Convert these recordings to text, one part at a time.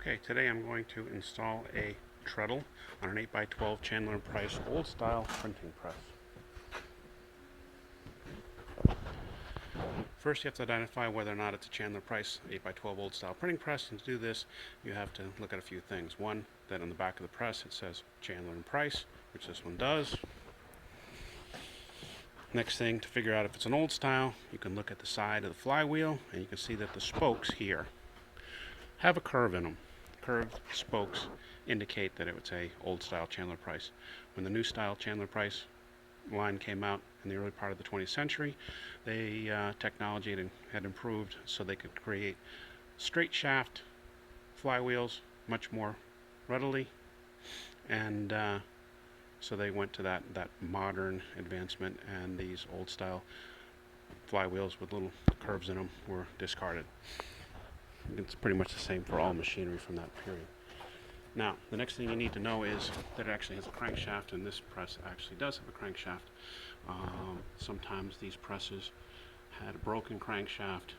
Okay, today I'm going to install a treadle on an 8x12 Chandler & Price old style printing press. First you have to identify whether or not it's a Chandler Price 8x12 old style printing press, and to do this you have to look at a few things. One, that on the back of the press it says Chandler & Price, which this one does. Next thing, to figure out if it's an old style, you can look at the side of the flywheel and you can see that the spokes here have a curve in them. Curved spokes indicate that it's a old style Chandler Price. When the new style Chandler Price line came out in the early part of the 20th century, technology had improved so they could create straight shaft flywheels much more readily, and so they went to that modern advancement, and these old style flywheels with little curves in them were discarded. It's pretty much the same for all machinery from that period. Now, the next thing you need to know is that it actually has a crankshaft, and this press actually does have a crankshaft. Sometimes these presses had a broken crankshaft.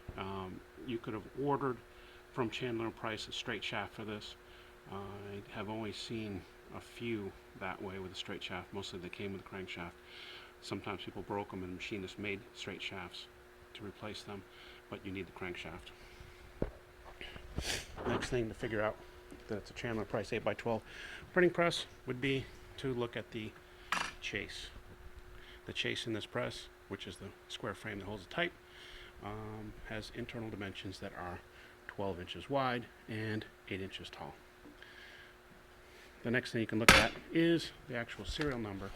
You could have ordered from Chandler & Price a straight shaft for this. I have only seen a few that way with a straight shaft. Mostly they came with a crankshaft. Sometimes people broke them and machinists made straight shafts to replace them, but you need the crankshaft. Next thing to figure out that it's a Chandler Price 8x12 printing press would be to look at the chase. The chase in this press, which is the square frame that holds it tight, has internal dimensions that are 12 inches wide and 8 inches tall. The next thing you can look at is the actual serial number,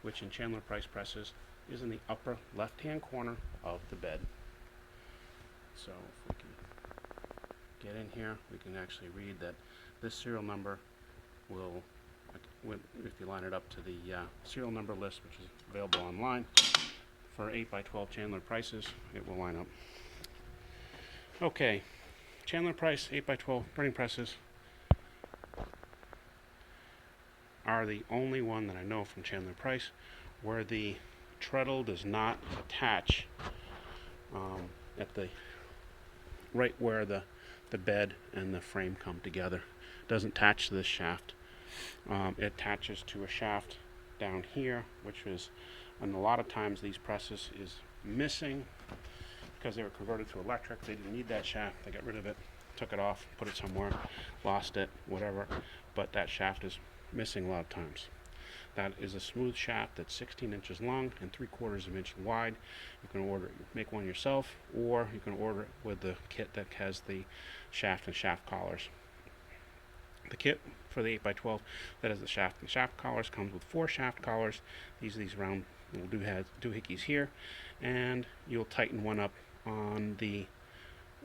which in Chandler Price presses is in the upper left-hand corner of the bed. So if we can get in here, we can actually read that this serial number will, if you line it up to the serial number list, which is available online for 8x12 Chandler Prices, it will line up. Okay, Chandler Price 8x12 printing presses are the only one that I know from Chandler Price where the treadle does not attach at the right where the bed and the frame come together. It doesn't attach to this shaft. It attaches to a shaft down here, which is, and a lot of times these presses is missing because they were converted to electric. They didn't need that shaft. They got rid of it, took it off, put it somewhere, lost it, whatever. But that shaft is missing a lot of times. That is a smooth shaft that's 16 inches long and 3/4 of an inch wide. You can make one yourself, or you can order it with the kit that has the shaft and shaft collars. The kit for the 8x12 that has the shaft and shaft collars comes with 4 shaft collars. These round little doohickeys here, and you'll tighten one up on the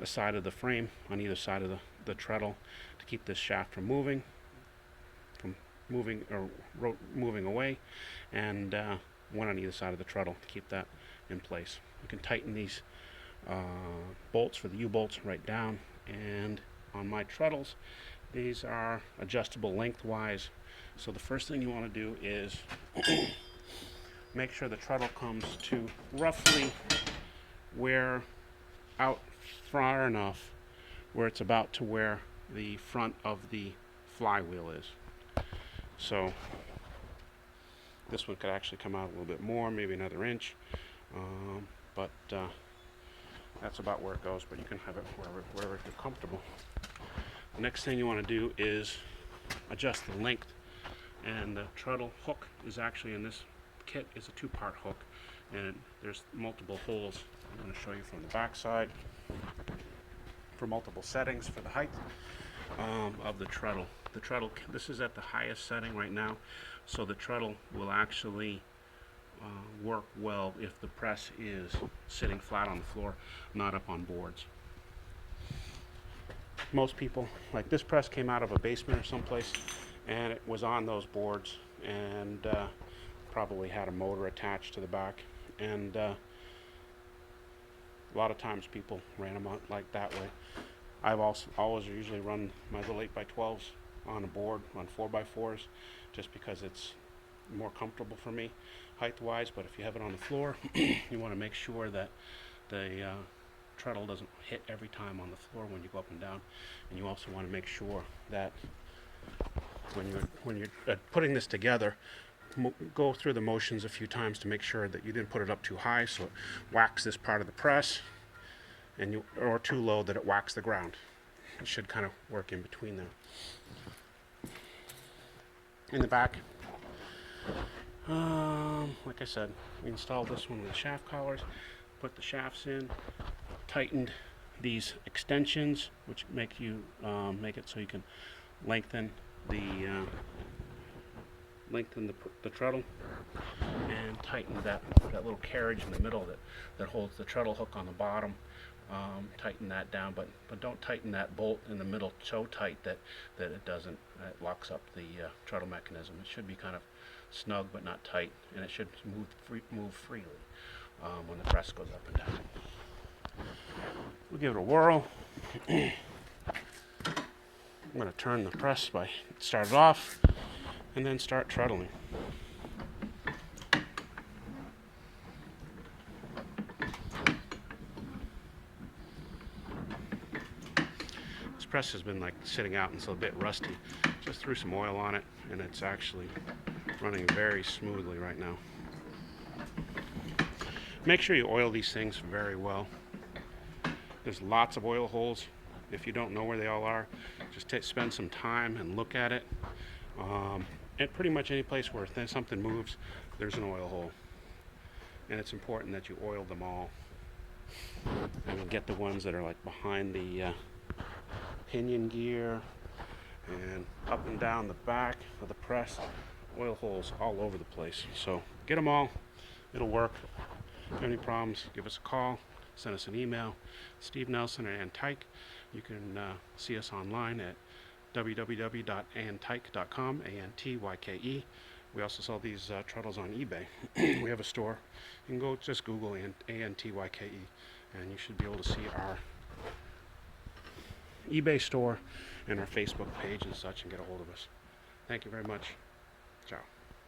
side of the frame on either side of the treadle to keep this shaft from moving away, and one on either side of the treadle to keep that in place. You can tighten these bolts for the U-bolts right down, and on my treadles these are adjustable lengthwise. So the first thing you want to do is make sure the treadle comes to roughly out far enough where it's about to where the front of the flywheel is. So this one could actually come out a little bit more, maybe another inch, but that's about where it goes, but you can have it wherever you're comfortable. The next thing you want to do is adjust the length, and the treadle hook is actually in this kit is a 2-part hook, and there's multiple holes. I'm going to show you from the back side for multiple settings for the height of the treadle. The treadle, this is at the highest setting right now, so the treadle will actually work well if the press is sitting flat on the floor, not up on boards. Most people, like this press came out of a basement or someplace, and it was on those boards, and probably had a motor attached to the back, and a lot of times people ran them out like that way. I've always usually run my little 8x12s on a board on 4x4s, just because it's more comfortable for me height wise. But if you have it on the floor, you want to make sure that the treadle doesn't hit every time on the floor when you go up and down. And you also want to make sure that when you're putting this together, go through the motions a few times to make sure that you didn't put it up too high so it whacks this part of the press, or too low that it whacks the ground. It should kind of work in between there. In the back, like I said, we installed this one with the shaft collars, put the shafts in, tightened these extensions, which make it so you can lengthen the treadle, and tighten that little carriage in the middle that holds the treadle hook on the bottom. Tighten that down, but don't tighten that bolt in the middle so tight that it locks up the treadle mechanism. It should be kind of snug but not tight, and it should move freely when the press goes up and down. We'll give it a whirl. I'm going to turn the press start it off and then start treadling. This press has been sitting out and it's a bit rusty. Just threw some oil on it and it's actually running very smoothly right now. Make sure you oil these things very well. There's lots of oil holes. If you don't know where they all are, just spend some time and look at it. At pretty much any place where something moves, there's an oil hole. And it's important that you oil them all. And get the ones that are behind the pinion gear and up and down the back of the press. Oil holes all over the place. So get them all. It'll work. If you have any problems, give us a call. Send us an email. Steve Nelson at Antyke. You can see us online at www.antyke.com, A-N-T-Y-K-E. We also sell these treadles on eBay. We have a store. You can go just Google A-N-T-Y-K-E, and you should be able to see our eBay store and our Facebook page and such and get a hold of us. Thank you very much. Ciao.